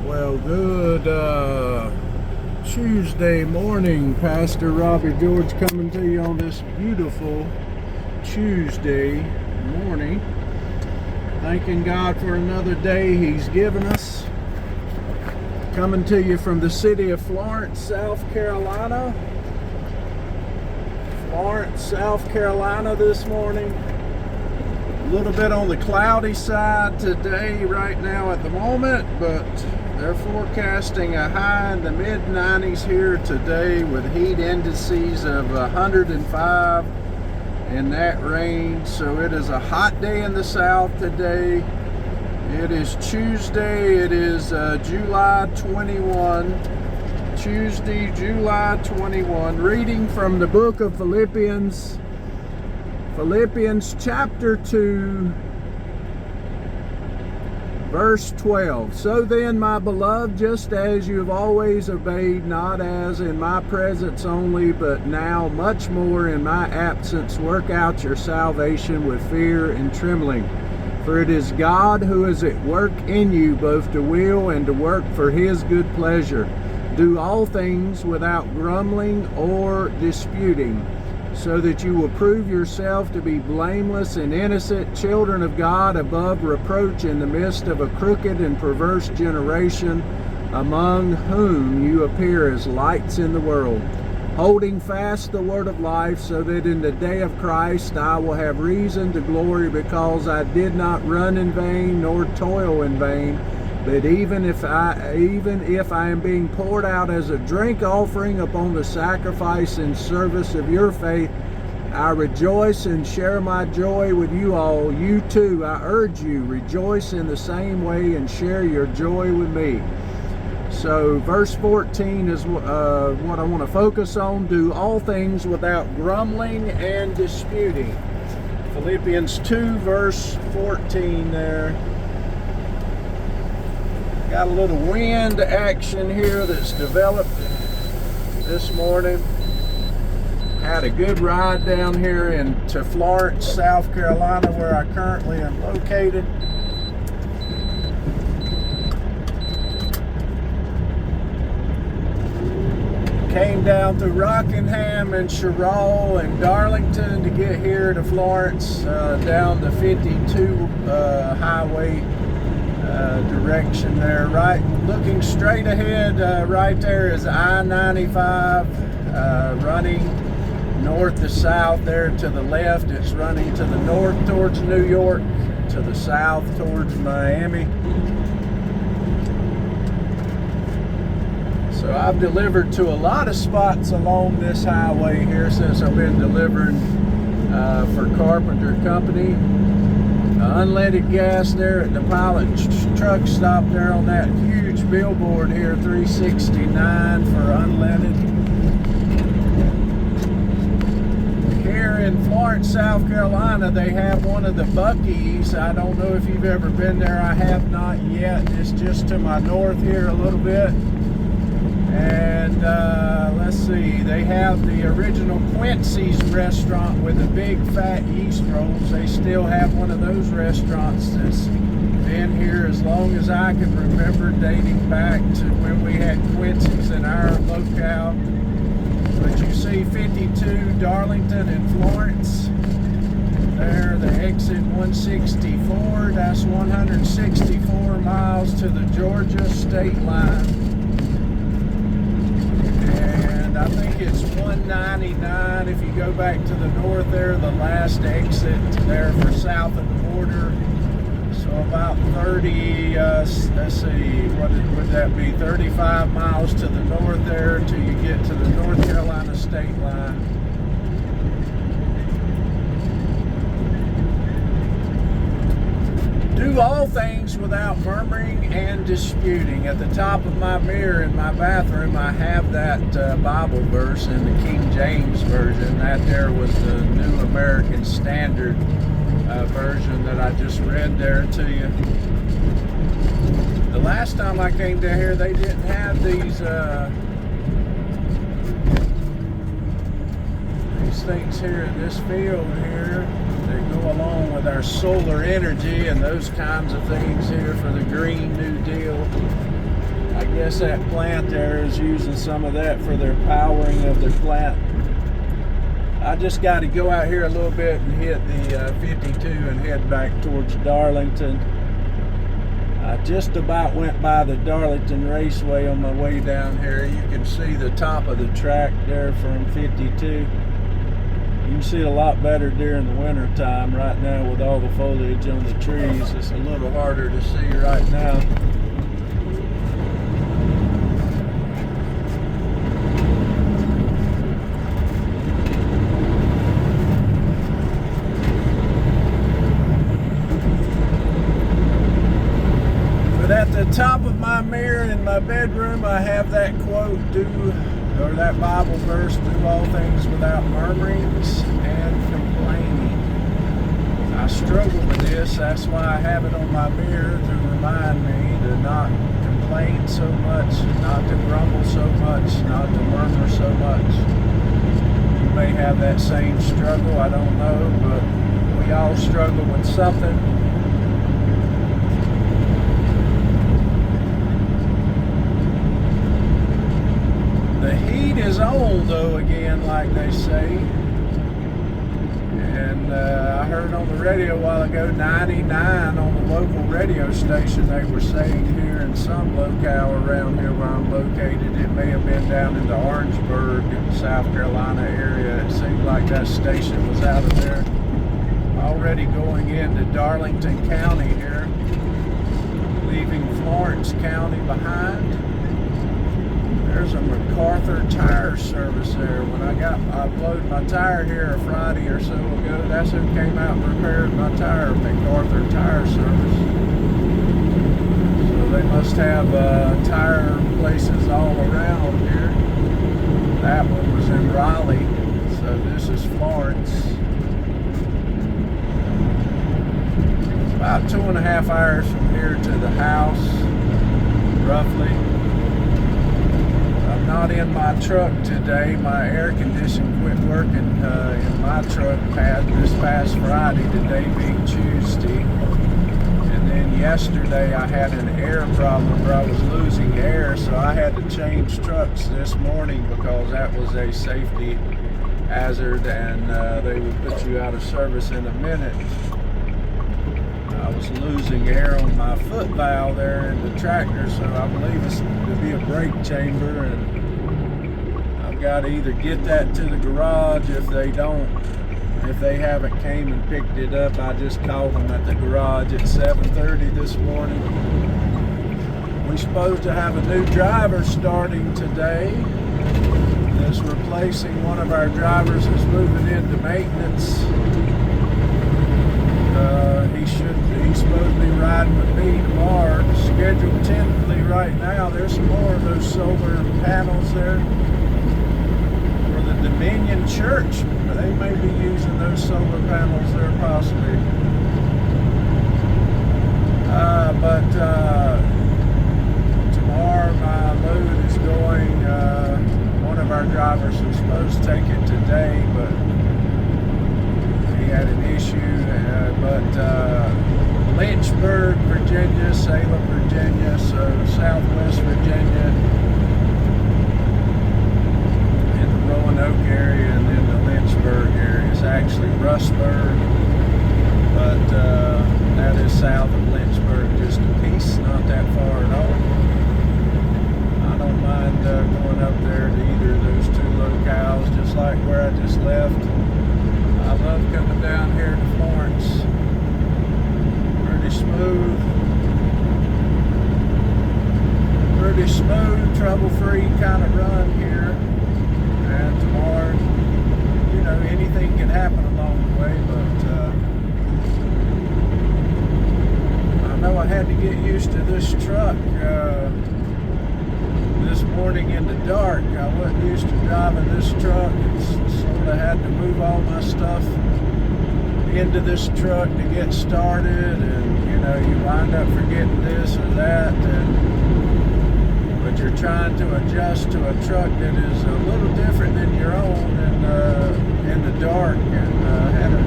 Well, good Tuesday morning. Pastor Robbie George coming to you on this beautiful Tuesday morning. Thanking God for another day He's given us. Coming to you from the city of Florence, South Carolina. Florence, South Carolina this morning. A little bit on the cloudy side today right now at the moment, but they're forecasting a high in the mid-90s here today with heat indices of 105 in that range. So it is a hot day in the south today. It is Tuesday. It is July 21. Tuesday, July 21. Reading from the book of Philippians. Philippians chapter 2. Verse 12, so then, my beloved, just as you have always obeyed, not as in my presence only, but now much more in my absence, work out your salvation with fear and trembling. For it is God who is at work in you, both to will and to work for His good pleasure. Do all things without grumbling or disputing, so that you will prove yourself to be blameless and innocent, children of God, above reproach in the midst of a crooked and perverse generation, among whom you appear as lights in the world, holding fast the word of life, so that in the day of Christ I will have reason to glory, because I did not run in vain nor toil in vain. But even if I am being poured out as a drink offering upon the sacrifice and service of your faith, I rejoice and share my joy with you all. You too, I urge you, rejoice in the same way and share your joy with me. So verse 14 is what I want to focus on. Do all things without grumbling and disputing. Philippians 2 verse 14 there. Got a little wind action here that's developed this morning. Had a good ride down here into Florence, South Carolina, where I currently am located. Came down through Rockingham and Sherrill and Darlington to get here to Florence, down the 52 highway direction there. Right, looking straight ahead, right there is I-95 running north to south. There to the left, it's running to the north towards New York, to the south towards Miami. So I've delivered to a lot of spots along this highway here since I've been delivering for Carpenter Company. Unleaded gas there at the pilot truck stop there on that huge billboard here, $3.69 for unleaded. Here in Florence, South Carolina, they have one of the Buc-ee's. I don't know if you've ever been there. I have not yet. It's just to my north here a little bit. And let's see, they have the original Quincy's restaurant with the big fat yeast rolls. They still have one of those restaurants that's been here as long as I can remember, dating back to when we had Quincy's in our locale. But you see 52 Darlington and Florence. There, the exit 164, that's 164 miles to the Georgia state line. I think it's 199 if you go back to the north there, the last exit there for south of the border. So about 30, let's see, what would that be, 35 miles to the north there till you get to the North Carolina state line. Do all things without murmuring and disputing. At the top of my mirror in my bathroom, I have that Bible verse in the King James Version. That there was the New American Standard version that I just read there to you. The last time I came down here, they didn't have these things here in this field here. They go along with our solar energy and those kinds of things here for the Green New Deal. guess that plant there is using some of that for their powering of their plant. I just got to go out here a little bit and hit the 52 and head back towards Darlington. I just about went by the Darlington Raceway on my way down here. You can see the top of the track there from 52. You can see it a lot better during the winter time. Right now with all the foliage on the trees, it's a little harder to see right now. At the top of my mirror in my bedroom, I have that quote, or that Bible verse, do all things without murmurings and complaining. I struggle with this, that's why I have it on my mirror to remind me to not complain so much, not to grumble so much, not to murmur so much. You may have that same struggle, I don't know, but we all struggle with something. The heat is on though again, like they say, and I heard on the radio a while ago 99 on the local radio station. They were saying here in some locale around here where I'm located, it may have been down in the Orangeburg, South Carolina area. It seemed like that station was out of there, already going into Darlington County here, leaving Florence County behind. There's a MacArthur tire service there. When I blowed my tire here a Friday or so ago, that's who came out and repaired my tire, MacArthur tire service. So they must have tire places all around here. That one was in Raleigh, so this is Florence. About 2.5 hours from here to the house, roughly. Not in my truck today. My air conditioning quit working in my truck pad this past Friday, today being Tuesday. And then yesterday I had an air problem where I was losing air, so I had to change trucks this morning because that was a safety hazard, and they would put you out of service in a minute. I was losing air on my foot valve there in the tractor, so I believe it's to be a brake chamber, and I've got to either get that to the garage. If they haven't came and picked it up, I just called them at the garage at 7:30 this morning. We're supposed to have a new driver starting today. That's replacing one of our drivers who's moving into maintenance. He's supposed to be riding with me tomorrow. Scheduled tentatively right now. There's some more of those solar panels there for the Dominion Church. They may be using those solar panels there possibly. But tomorrow my load is going. One of our drivers was supposed to take it today, but he had an issue. Lynchburg, Virginia, Salem, Virginia, so Southwest Virginia, in the Roanoke area, and then the Lynchburg area. It's actually Rustburg, but that is south of Lynchburg, just a piece, not that far at all. I don't mind going up there to either of those two locales, just like where I just left. I love coming down here to Florence. Pretty smooth, trouble-free kind of run here. And tomorrow, you know, anything can happen along the way, but I know I had to get used to this truck this morning in the dark. I wasn't used to driving this truck, and sort of had to move all my stuff into this truck to get started, and you know, you wind up forgetting this or that, but you're trying to adjust to a truck that is a little different than your own, and in the dark, and had a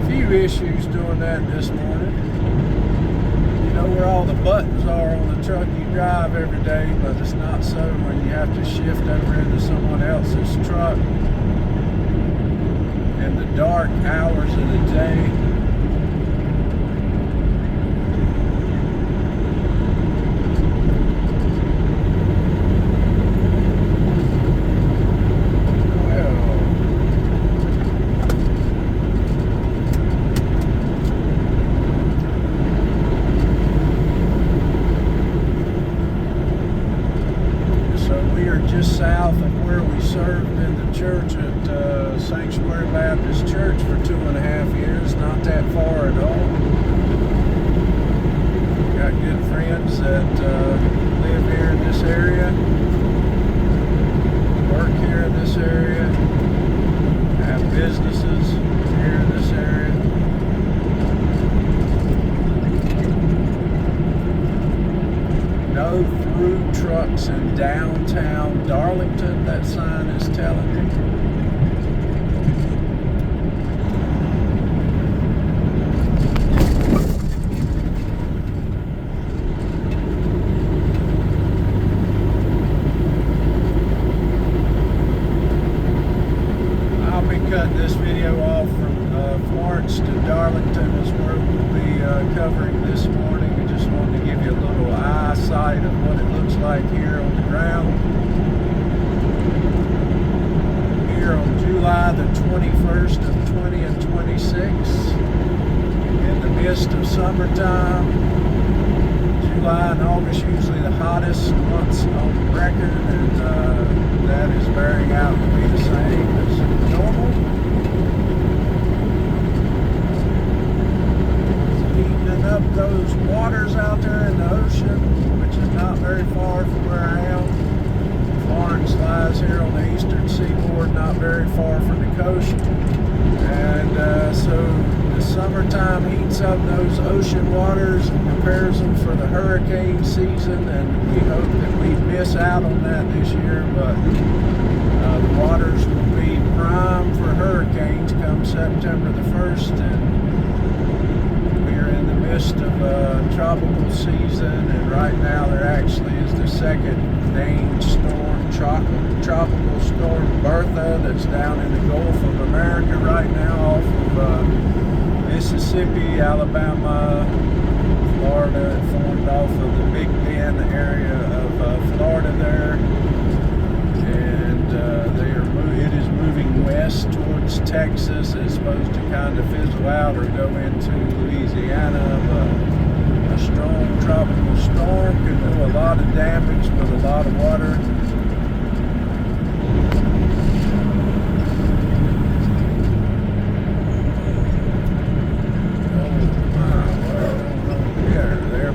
few issues doing that this morning. You know where all the buttons are on the truck you drive every day, but it's not so when you have to shift over into someone else's truck in the dark hours of the day. Just south of where we served in the church at Sanctuary Baptist Church for 2.5 years, not that far at all. Got good friends that live here in this area, work here in this area, have businesses here in this area. No through trucks in downtown Darlington, that sign is telling me. I'll be cutting this video off from Florence to Darlington is where we'll be covering this morning. I just wanted to give you a little eyesight of what it looks like here on the ground. Here on July the 21st of 20 and 26, in the midst of summertime. July and August usually the hottest months on record, and that is bearing out to be the same as normal. Heating up those waters out there in the ocean, which is not very far from where I am. Florence lies here on the eastern seaboard, not very far from the coast. And so the summertime heats up those ocean waters and prepares them for the hurricane season, and we hope that we miss out on that this year, but the waters will be prime for hurricanes come September the 1st, and we're in the midst of tropical season, and right now there actually is the second named storm, tropical storm Bertha, that's down in the Gulf of America right now off of Mississippi, Alabama, Florida. It formed off of the Big Bend area of Florida there, and it is moving west towards Texas. It's supposed to kind of fizzle out or go into Louisiana, but a strong tropical storm can do a lot of damage with a lot of water.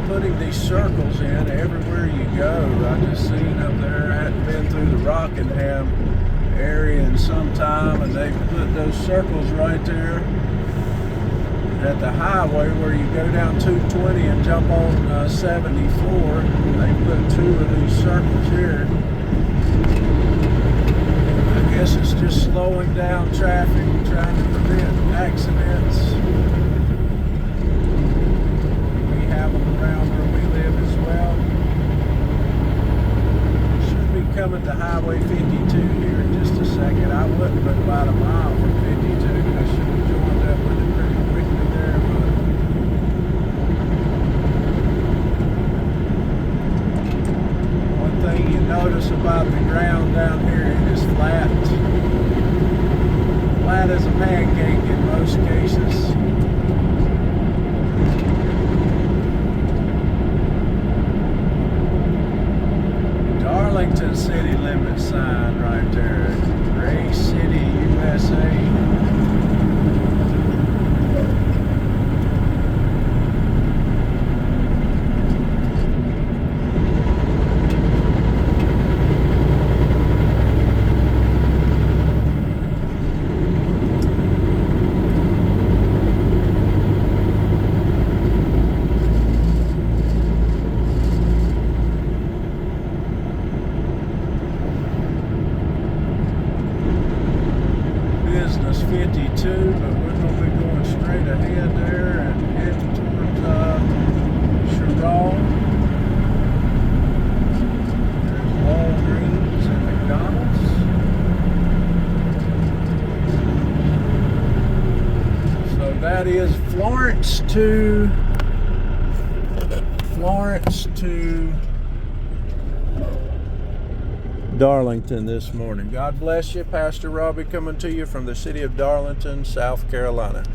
Putting these circles in everywhere you go. I just seen up there, I hadn't been through the Rockingham area in some time, and they put those circles right there at the highway where you go down 220 and jump on 74. They put 2 of these circles here. I guess it's just slowing down traffic, trying to prevent accidents. Around where we live as well. Should be coming to Highway 52 here in just a second. I wouldn't, but about a mile from 52. I should have joined up with it pretty quickly there, but one thing you notice about the ground down here, it is flat. Flat as a pancake in most cases. Darlington city limit sign right there. Gray City, USA. That is Florence to Darlington this morning. God bless you. Pastor Robbie coming to you from the city of Darlington, South Carolina.